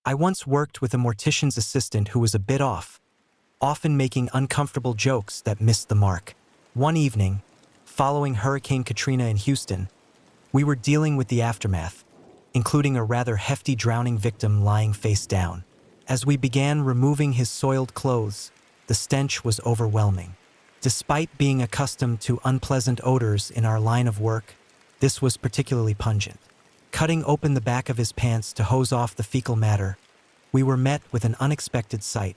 I once worked with a mortician's assistant who was a bit off, often making uncomfortable jokes that missed the mark. One evening, following Hurricane Katrina in Houston, we were dealing with the aftermath, including a rather hefty drowning victim lying face down. As we began removing his soiled clothes, the stench was overwhelming. Despite being accustomed to unpleasant odors in our line of work, this was particularly pungent. Cutting open the back of his pants to hose off the fecal matter, we were met with an unexpected sight.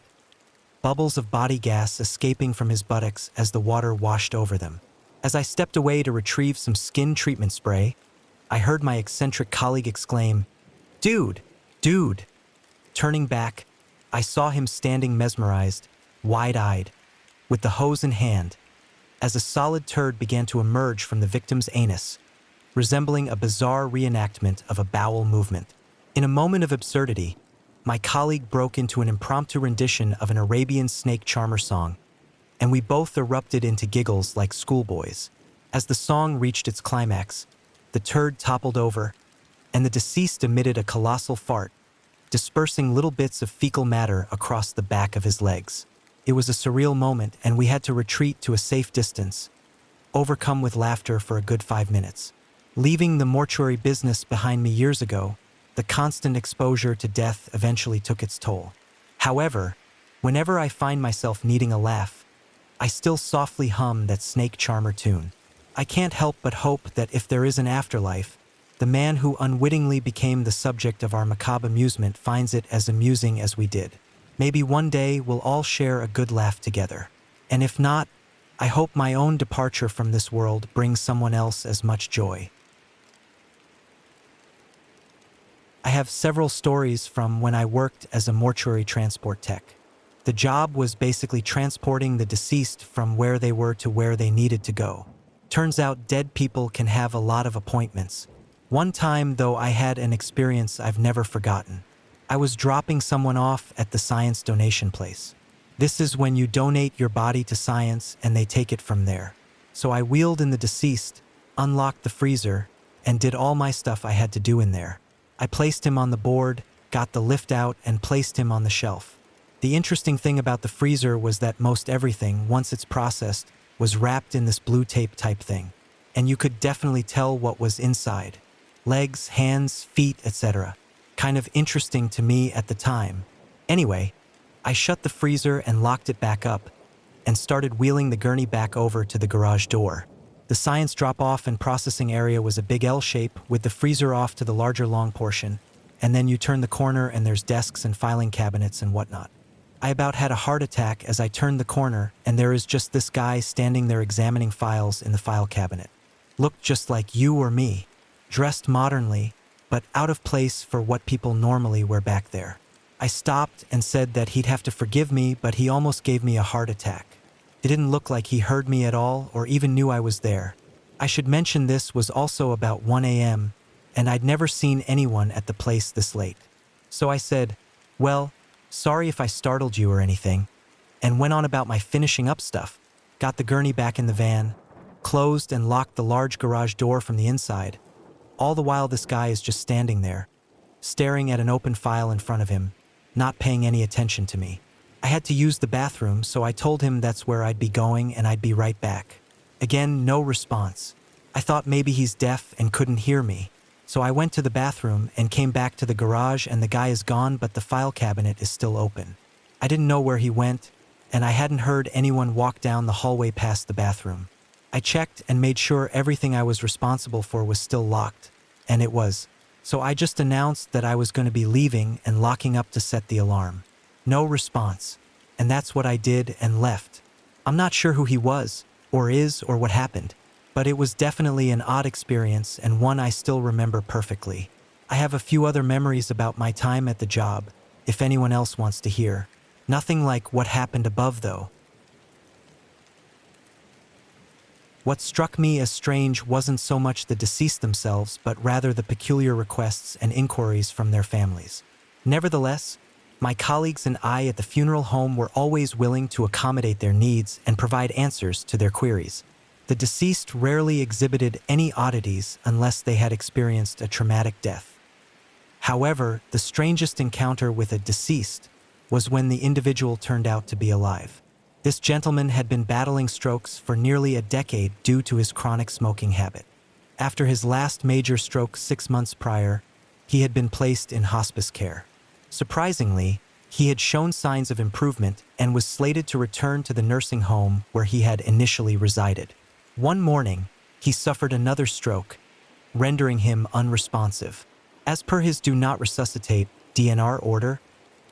Bubbles of body gas escaping from his buttocks as the water washed over them. As I stepped away to retrieve some skin treatment spray, I heard my eccentric colleague exclaim, "Dude! Dude!" Turning back, I saw him standing mesmerized, wide-eyed, with the hose in hand, as a solid turd began to emerge from the victim's anus, resembling a bizarre reenactment of a bowel movement. In a moment of absurdity, my colleague broke into an impromptu rendition of an Arabian snake charmer song, and we both erupted into giggles like schoolboys. As the song reached its climax, the turd toppled over, and the deceased emitted a colossal fart, dispersing little bits of fecal matter across the back of his legs. It was a surreal moment, and we had to retreat to a safe distance, overcome with laughter for a good 5 minutes. Leaving the mortuary business behind me years ago, the constant exposure to death eventually took its toll. However, whenever I find myself needing a laugh, I still softly hum that snake charmer tune. I can't help but hope that if there is an afterlife, the man who unwittingly became the subject of our macabre amusement finds it as amusing as we did. Maybe one day we'll all share a good laugh together. And if not, I hope my own departure from this world brings someone else as much joy. I have several stories from when I worked as a mortuary transport tech. The job was basically transporting the deceased from where they were to where they needed to go. Turns out dead people can have a lot of appointments. One time, though, I had an experience I've never forgotten. I was dropping someone off at the science donation place. This is when you donate your body to science and they take it from there. So I wheeled in the deceased, unlocked the freezer, and did all my stuff I had to do in there. I placed him on the board, got the lift out, and placed him on the shelf. The interesting thing about the freezer was that most everything, once it's processed, was wrapped in this blue tape type thing. And you could definitely tell what was inside. Legs, hands, feet, etc. Kind of interesting to me at the time. Anyway, I shut the freezer and locked it back up, and started wheeling the gurney back over to the garage door. The science drop-off and processing area was a big L shape with the freezer off to the larger long portion, and then you turn the corner and there's desks and filing cabinets and whatnot. I about had a heart attack as I turned the corner, and there is just this guy standing there examining files in the file cabinet. Looked just like you or me, dressed modernly, but out of place for what people normally wear back there. I stopped and said that he'd have to forgive me, but he almost gave me a heart attack. It didn't look like he heard me at all or even knew I was there. I should mention this was also about 1 a.m., and I'd never seen anyone at the place this late. So I said, "Well, sorry if I startled you or anything," and went on about my finishing up stuff, got the gurney back in the van, closed and locked the large garage door from the inside. All the while this guy is just standing there, staring at an open file in front of him, not paying any attention to me. I had to use the bathroom, so I told him that's where I'd be going and I'd be right back. Again, no response. I thought maybe he's deaf and couldn't hear me, so I went to the bathroom and came back to the garage, and the guy is gone, but the file cabinet is still open. I didn't know where he went, and I hadn't heard anyone walk down the hallway past the bathroom. I checked and made sure everything I was responsible for was still locked, and it was. So I just announced that I was going to be leaving and locking up to set the alarm. No response, and that's what I did and left. I'm not sure who he was, or is, or what happened, but it was definitely an odd experience and one I still remember perfectly. I have a few other memories about my time at the job, if anyone else wants to hear. Nothing like what happened above, though. What struck me as strange wasn't so much the deceased themselves, but rather the peculiar requests and inquiries from their families. Nevertheless, my colleagues and I at the funeral home were always willing to accommodate their needs and provide answers to their queries. The deceased rarely exhibited any oddities unless they had experienced a traumatic death. However, the strangest encounter with a deceased was when the individual turned out to be alive. This gentleman had been battling strokes for nearly a decade due to his chronic smoking habit. After his last major stroke 6 months prior, he had been placed in hospice care. Surprisingly, he had shown signs of improvement and was slated to return to the nursing home where he had initially resided. One morning, he suffered another stroke, rendering him unresponsive. As per his do not resuscitate (DNR) order,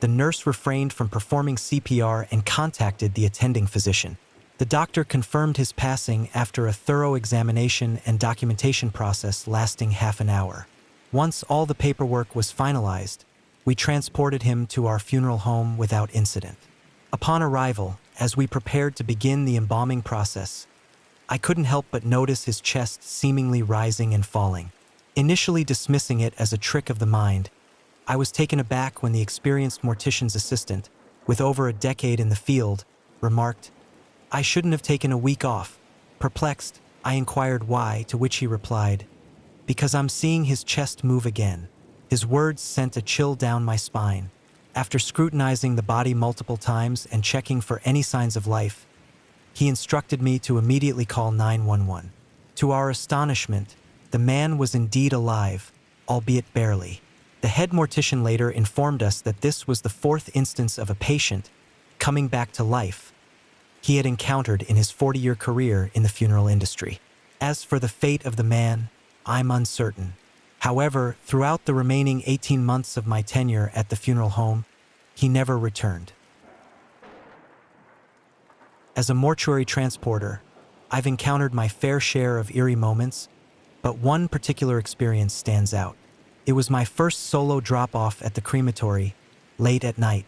the nurse refrained from performing CPR and contacted the attending physician. The doctor confirmed his passing after a thorough examination and documentation process lasting half an hour. Once all the paperwork was finalized, we transported him to our funeral home without incident. Upon arrival, as we prepared to begin the embalming process, I couldn't help but notice his chest seemingly rising and falling. Initially dismissing it as a trick of the mind, I was taken aback when the experienced mortician's assistant, with over a decade in the field, remarked, "I shouldn't have taken a week off." Perplexed, I inquired why, to which he replied, "Because I'm seeing his chest move again." His words sent a chill down my spine. After scrutinizing the body multiple times and checking for any signs of life, he instructed me to immediately call 911. To our astonishment, the man was indeed alive, albeit barely. The head mortician later informed us that this was the 4th instance of a patient coming back to life he had encountered in his 40-year career in the funeral industry. As for the fate of the man, I'm uncertain. However, throughout the remaining 18 months of my tenure at the funeral home, he never returned. As a mortuary transporter, I've encountered my fair share of eerie moments, but one particular experience stands out. It was my first solo drop-off at the crematory, late at night.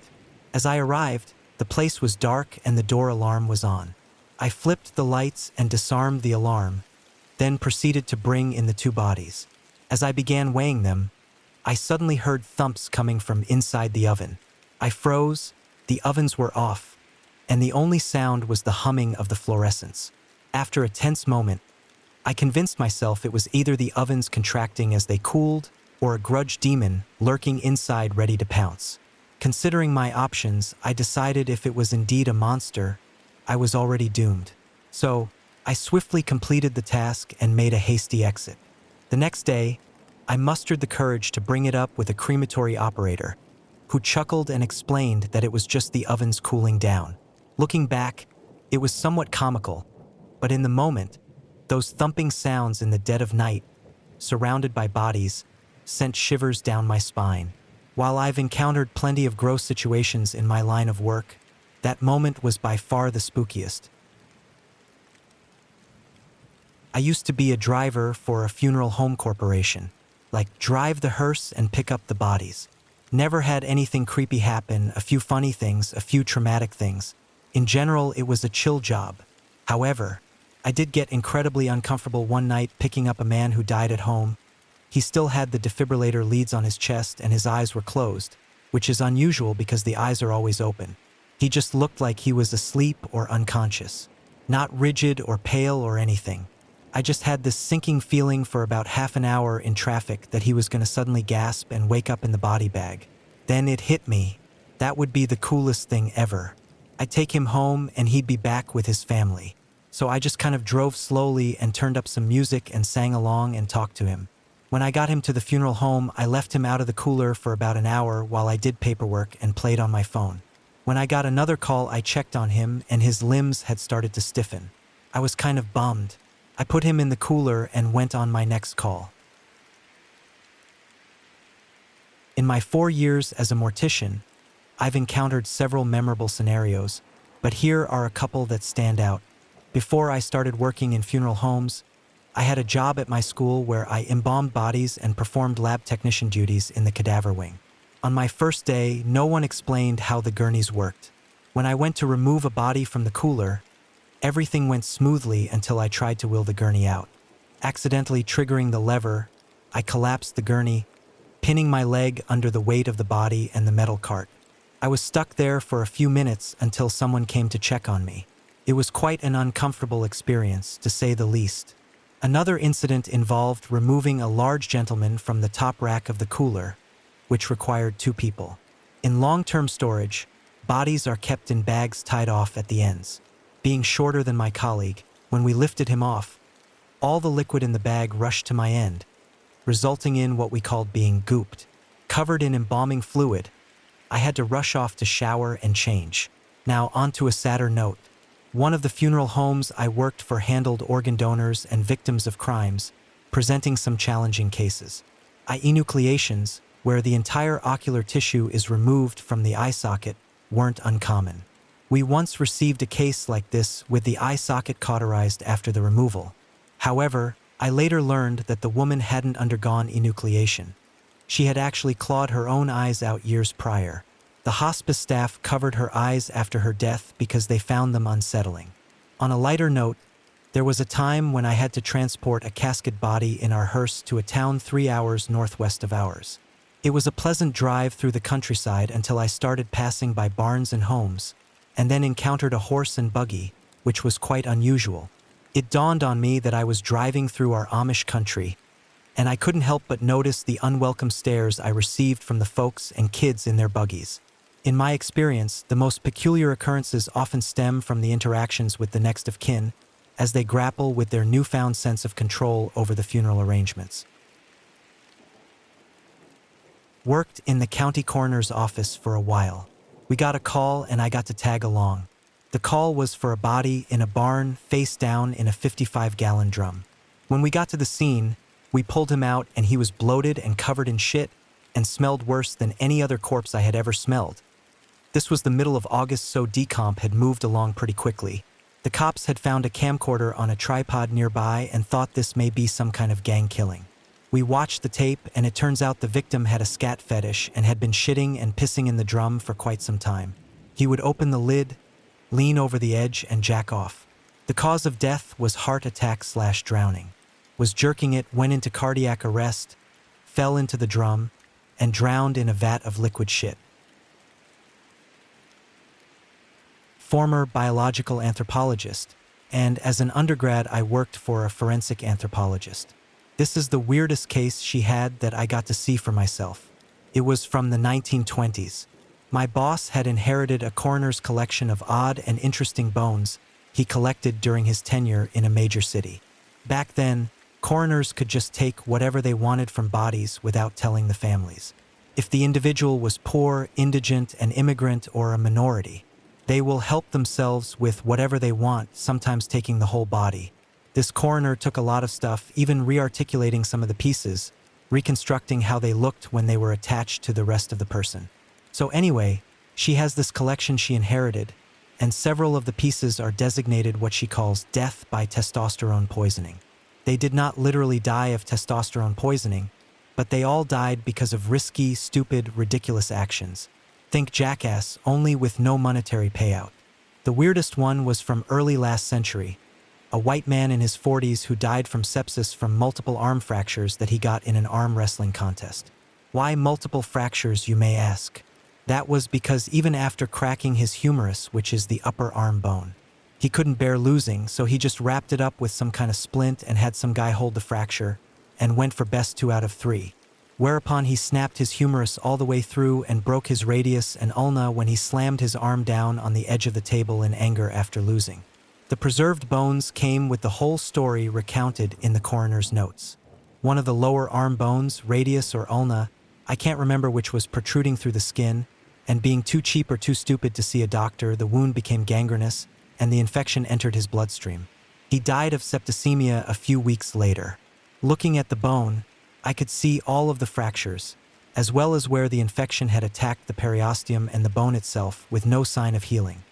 As I arrived, the place was dark and the door alarm was on. I flipped the lights and disarmed the alarm, then proceeded to bring in the 2 bodies. As I began weighing them, I suddenly heard thumps coming from inside the oven. I froze, the ovens were off, and the only sound was the humming of the fluorescents. After a tense moment, I convinced myself it was either the ovens contracting as they cooled or a grudge demon lurking inside ready to pounce. Considering my options, I decided if it was indeed a monster, I was already doomed. So, I swiftly completed the task and made a hasty exit. The next day, I mustered the courage to bring it up with a crematory operator, who chuckled and explained that it was just the ovens cooling down. Looking back, it was somewhat comical, but in the moment, those thumping sounds in the dead of night, surrounded by bodies, sent shivers down my spine. While I've encountered plenty of gross situations in my line of work, that moment was by far the spookiest. I used to be a driver for a funeral home corporation, like drive the hearse and pick up the bodies. Never had anything creepy happen, a few funny things, a few traumatic things. In general, it was a chill job. However, I did get incredibly uncomfortable one night picking up a man who died at home. He still had the defibrillator leads on his chest and his eyes were closed, which is unusual because the eyes are always open. He just looked like he was asleep or unconscious. Not rigid or pale or anything. I just had this sinking feeling for about half an hour in traffic that he was going to suddenly gasp and wake up in the body bag. Then it hit me. That would be the coolest thing ever. I'd take him home and he'd be back with his family. So I just kind of drove slowly and turned up some music and sang along and talked to him. When I got him to the funeral home, I left him out of the cooler for about an hour while I did paperwork and played on my phone. When I got another call, I checked on him and his limbs had started to stiffen. I was kind of bummed. I put him in the cooler and went on my next call. In my 4 years as a mortician, I've encountered several memorable scenarios, but here are a couple that stand out. Before I started working in funeral homes, I had a job at my school where I embalmed bodies and performed lab technician duties in the cadaver wing. On my first day, no one explained how the gurneys worked. When I went to remove a body from the cooler, everything went smoothly until I tried to wheel the gurney out. Accidentally triggering the lever, I collapsed the gurney, pinning my leg under the weight of the body and the metal cart. I was stuck there for a few minutes until someone came to check on me. It was quite an uncomfortable experience, to say the least. Another incident involved removing a large gentleman from the top rack of the cooler. which required 2 people. In long-term storage, bodies are kept in bags tied off at the ends. Being shorter than my colleague, when we lifted him off, all the liquid in the bag rushed to my end, resulting in what we called being gooped. Covered in embalming fluid, I had to rush off to shower and change. Now onto a sadder note. One of the funeral homes I worked for handled organ donors and victims of crimes, presenting some challenging cases. Enucleations, where the entire ocular tissue is removed from the eye socket, weren't uncommon. We once received a case like this with the eye socket cauterized after the removal. However, I later learned that the woman hadn't undergone enucleation. She had actually clawed her own eyes out years prior. The hospice staff covered her eyes after her death because they found them unsettling. On a lighter note, there was a time when I had to transport a casket body in our hearse to a town 3 hours northwest of ours. It was a pleasant drive through the countryside until I started passing by barns and homes, and then encountered a horse and buggy, which was quite unusual. It dawned on me that I was driving through our Amish country, and I couldn't help but notice the unwelcome stares I received from the folks and kids in their buggies. In my experience, the most peculiar occurrences often stem from the interactions with the next of kin, as they grapple with their newfound sense of control over the funeral arrangements. Worked in the county coroner's office for a while. We got a call and I got to tag along. The call was for a body in a barn face down in a 55-gallon drum. When we got to the scene, we pulled him out and he was bloated and covered in shit and smelled worse than any other corpse I had ever smelled. This was the middle of August, so decomp had moved along pretty quickly. The cops had found a camcorder on a tripod nearby and thought this may be some kind of gang killing. We watched the tape and it turns out the victim had a scat fetish and had been shitting and pissing in the drum for quite some time. He would open the lid, lean over the edge and jack off. The cause of death was heart attack/drowning. Was jerking it, went into cardiac arrest, fell into the drum, and drowned in a vat of liquid shit. Former biological anthropologist, and as an undergrad I worked for a forensic anthropologist. This is the weirdest case she had that I got to see for myself. It was from the 1920s. My boss had inherited a coroner's collection of odd and interesting bones he collected during his tenure in a major city. Back then, coroners could just take whatever they wanted from bodies without telling the families. If the individual was poor, indigent, an immigrant, or a minority, they will help themselves with whatever they want, sometimes taking the whole body. This coroner took a lot of stuff, even re-articulating some of the pieces, reconstructing how they looked when they were attached to the rest of the person. So anyway, she has this collection she inherited, and several of the pieces are designated what she calls death by testosterone poisoning. They did not literally die of testosterone poisoning, but they all died because of risky, stupid, ridiculous actions. Think Jackass, only with no monetary payout. The weirdest one was from early last century, a white man in his 40s who died from sepsis from multiple arm fractures that he got in an arm wrestling contest. Why multiple fractures, you may ask? That was because even after cracking his humerus, which is the upper arm bone, he couldn't bear losing, so he just wrapped it up with some kind of splint and had some guy hold the fracture, and went for best 2 out of 3. Whereupon he snapped his humerus all the way through and broke his radius and ulna when he slammed his arm down on the edge of the table in anger after losing. The preserved bones came with the whole story recounted in the coroner's notes. One of the lower arm bones, radius or ulna, I can't remember which, was protruding through the skin, and being too cheap or too stupid to see a doctor, the wound became gangrenous, and the infection entered his bloodstream. He died of septicemia a few weeks later. Looking at the bone, I could see all of the fractures, as well as where the infection had attacked the periosteum and the bone itself, with no sign of healing.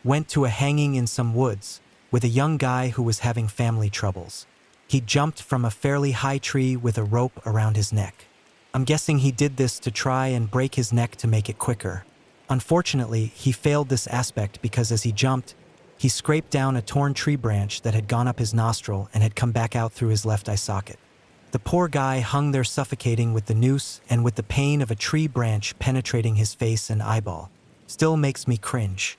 Went to a hanging in some woods with a young guy who was having family troubles. He jumped from a fairly high tree with a rope around his neck. I'm guessing he did this to try and break his neck to make it quicker. Unfortunately, he failed this aspect because as he jumped, he scraped down a torn tree branch that had gone up his nostril and had come back out through his left eye socket. The poor guy hung there suffocating with the noose and with the pain of a tree branch penetrating his face and eyeball. Still makes me cringe.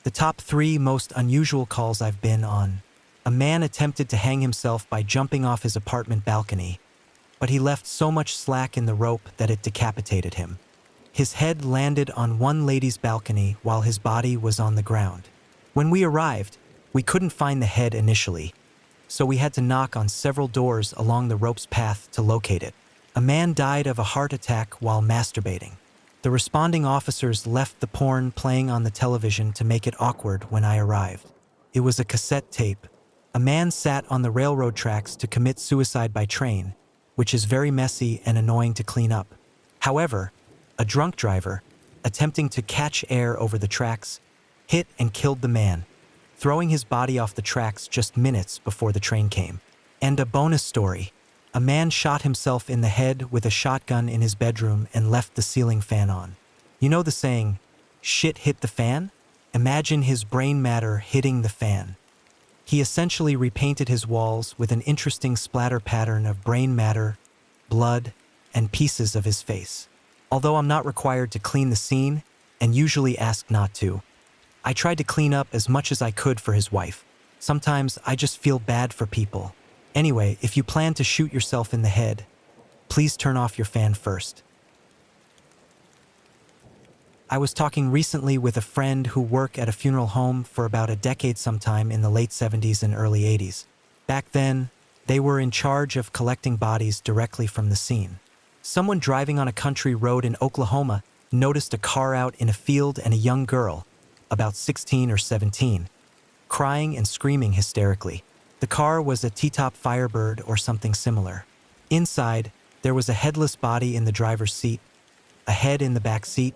The top 3 most unusual calls I've been on. A man attempted to hang himself by jumping off his apartment balcony, but he left so much slack in the rope that it decapitated him. His head landed on one lady's balcony while his body was on the ground. When we arrived, we couldn't find the head initially, so we had to knock on several doors along the rope's path to locate it. A man died of a heart attack while masturbating. The responding officers left the porn playing on the television to make it awkward when I arrived. It was a cassette tape. A man sat on the railroad tracks to commit suicide by train, which is very messy and annoying to clean up. However, a drunk driver, attempting to catch air over the tracks, hit and killed the man, throwing his body off the tracks just minutes before the train came. And a bonus story. A man shot himself in the head with a shotgun in his bedroom and left the ceiling fan on. You know the saying, shit hit the fan? Imagine his brain matter hitting the fan. He essentially repainted his walls with an interesting splatter pattern of brain matter, blood, and pieces of his face. Although I'm not required to clean the scene, and usually asked not to, I tried to clean up as much as I could for his wife. Sometimes I just feel bad for people. Anyway, if you plan to shoot yourself in the head, please turn off your fan first. I was talking recently with a friend who worked at a funeral home for about a decade sometime in the late 70s and early 80s. Back then, they were in charge of collecting bodies directly from the scene. Someone driving on a country road in Oklahoma noticed a car out in a field and a young girl, about 16 or 17, crying and screaming hysterically. The car was a T-top Firebird or something similar. Inside, there was a headless body in the driver's seat, a head in the back seat,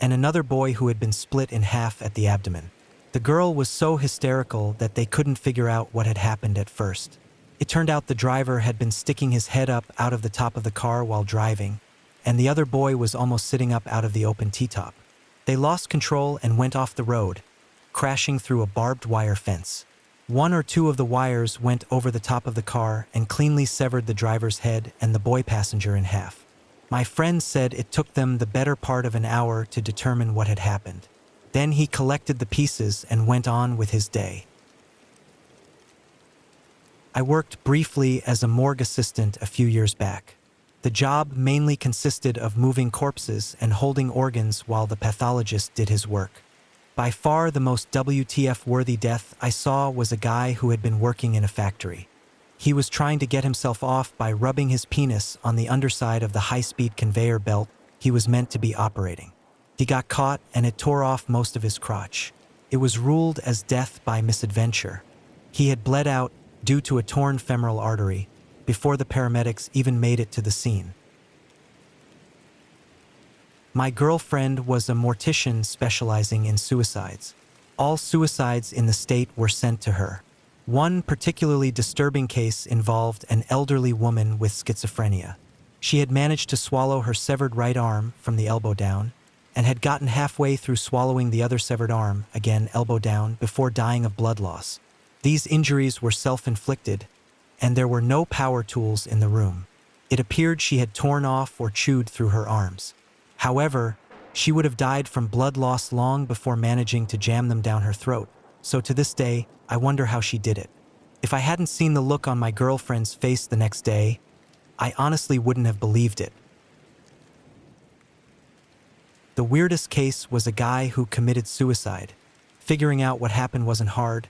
and another boy who had been split in half at the abdomen. The girl was so hysterical that they couldn't figure out what had happened at first. It turned out the driver had been sticking his head up out of the top of the car while driving, and the other boy was almost sitting up out of the open T-top. They lost control and went off the road, crashing through a barbed wire fence. One or two of the wires went over the top of the car and cleanly severed the driver's head and the boy passenger in half. My friend said it took them the better part of an hour to determine what had happened. Then he collected the pieces and went on with his day. I worked briefly as a morgue assistant a few years back. The job mainly consisted of moving corpses and holding organs while the pathologist did his work. By far the most WTF-worthy death I saw was a guy who had been working in a factory. He was trying to get himself off by rubbing his penis on the underside of the high-speed conveyor belt he was meant to be operating. He got caught and it tore off most of his crotch. It was ruled as death by misadventure. He had bled out due to a torn femoral artery before the paramedics even made it to the scene. My girlfriend was a mortician specializing in suicides. All suicides in the state were sent to her. One particularly disturbing case involved an elderly woman with schizophrenia. She had managed to swallow her severed right arm from the elbow down and had gotten halfway through swallowing the other severed arm, again elbow down, before dying of blood loss. These injuries were self-inflicted, and there were no power tools in the room. It appeared she had torn off or chewed through her arms. However, she would have died from blood loss long before managing to jam them down her throat, so to this day, I wonder how she did it. If I hadn't seen the look on my girlfriend's face the next day, I honestly wouldn't have believed it. The weirdest case was a guy who committed suicide. Figuring out what happened wasn't hard,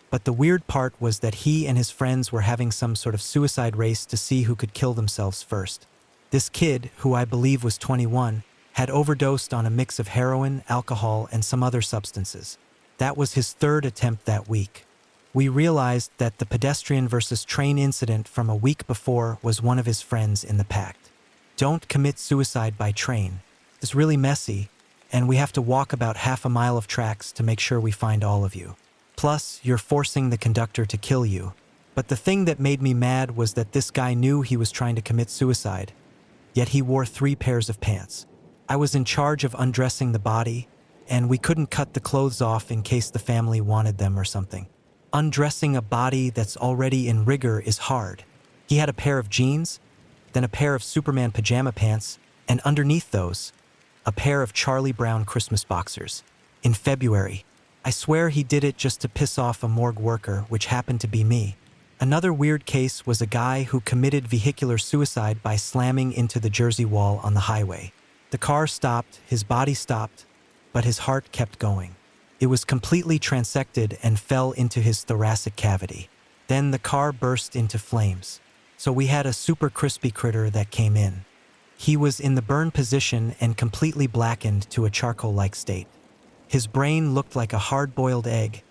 but the weird part was that he and his friends were having some sort of suicide race to see who could kill themselves first. This kid, who I believe was 21, had overdosed on a mix of heroin, alcohol, and some other substances. That was his third attempt that week. We realized that the pedestrian versus train incident from a week before was one of his friends in the pact. Don't commit suicide by train. It's really messy, and we have to walk about half a mile of tracks to make sure we find all of you. Plus, you're forcing the conductor to kill you. But the thing that made me mad was that this guy knew he was trying to commit suicide, yet he wore 3 pairs of pants. I was in charge of undressing the body, and we couldn't cut the clothes off in case the family wanted them or something. Undressing a body that's already in rigor is hard. He had a pair of jeans, then a pair of Superman pajama pants, and underneath those, a pair of Charlie Brown Christmas boxers. In February, I swear he did it just to piss off a morgue worker, which happened to be me. Another weird case was a guy who committed vehicular suicide by slamming into the Jersey wall on the highway. The car stopped, his body stopped, but his heart kept going. It was completely transected and fell into his thoracic cavity. Then the car burst into flames. So we had a super crispy critter that came in. He was in the burn position and completely blackened to a charcoal-like state. His brain looked like a hard-boiled egg,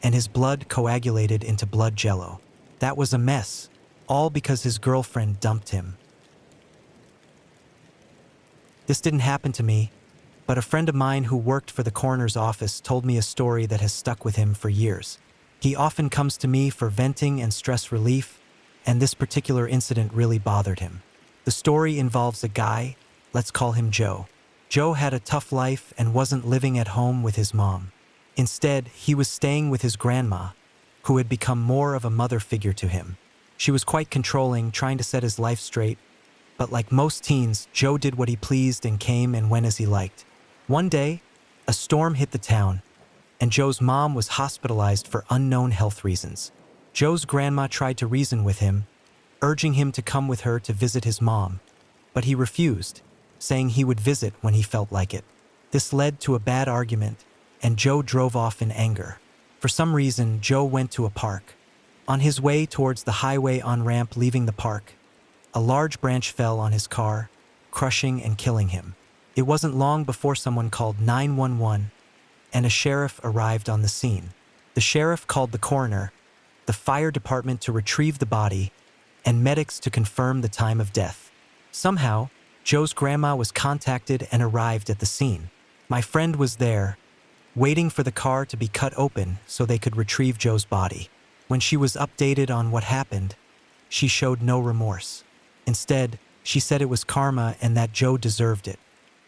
and his blood coagulated into blood jello. That was a mess, all because his girlfriend dumped him. This didn't happen to me, but a friend of mine who worked for the coroner's office told me a story that has stuck with him for years. He often comes to me for venting and stress relief, and this particular incident really bothered him. The story involves a guy, let's call him Joe. Joe had a tough life and wasn't living at home with his mom. Instead, he was staying with his grandma, who had become more of a mother figure to him. She was quite controlling, trying to set his life straight, but like most teens, Joe did what he pleased and came and went as he liked. One day, a storm hit the town, and Joe's mom was hospitalized for unknown health reasons. Joe's grandma tried to reason with him, urging him to come with her to visit his mom, but he refused, saying he would visit when he felt like it. This led to a bad argument, and Joe drove off in anger. For some reason, Joe went to a park. On his way towards the highway on-ramp leaving the park, a large branch fell on his car, crushing and killing him. It wasn't long before someone called 911, and a sheriff arrived on the scene. The sheriff called the coroner, the fire department to retrieve the body, and medics to confirm the time of death. Somehow, Joe's grandma was contacted and arrived at the scene. My friend was there, waiting for the car to be cut open so they could retrieve Joe's body. When she was updated on what happened, she showed no remorse. Instead, she said it was karma and that Joe deserved it.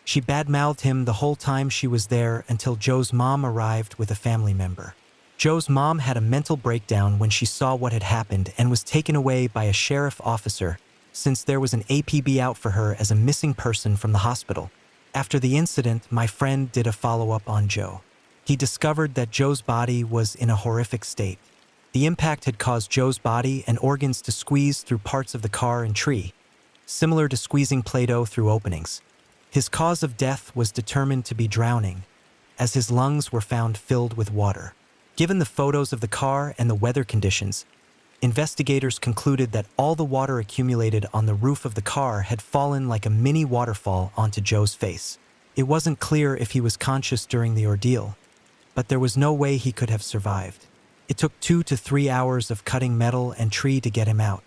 She badmouthed him the whole time she was there until Joe's mom arrived with a family member. Joe's mom had a mental breakdown when she saw what had happened and was taken away by a sheriff officer since there was an APB out for her as a missing person from the hospital. After the incident, my friend did a follow-up on Joe. He discovered that Joe's body was in a horrific state. The impact had caused Joe's body and organs to squeeze through parts of the car and tree, similar to squeezing Play-Doh through openings. His cause of death was determined to be drowning, as his lungs were found filled with water. Given the photos of the car and the weather conditions, investigators concluded that all the water accumulated on the roof of the car had fallen like a mini waterfall onto Joe's face. It wasn't clear if he was conscious during the ordeal, but there was no way he could have survived. It took 2 to 3 hours of cutting metal and tree to get him out.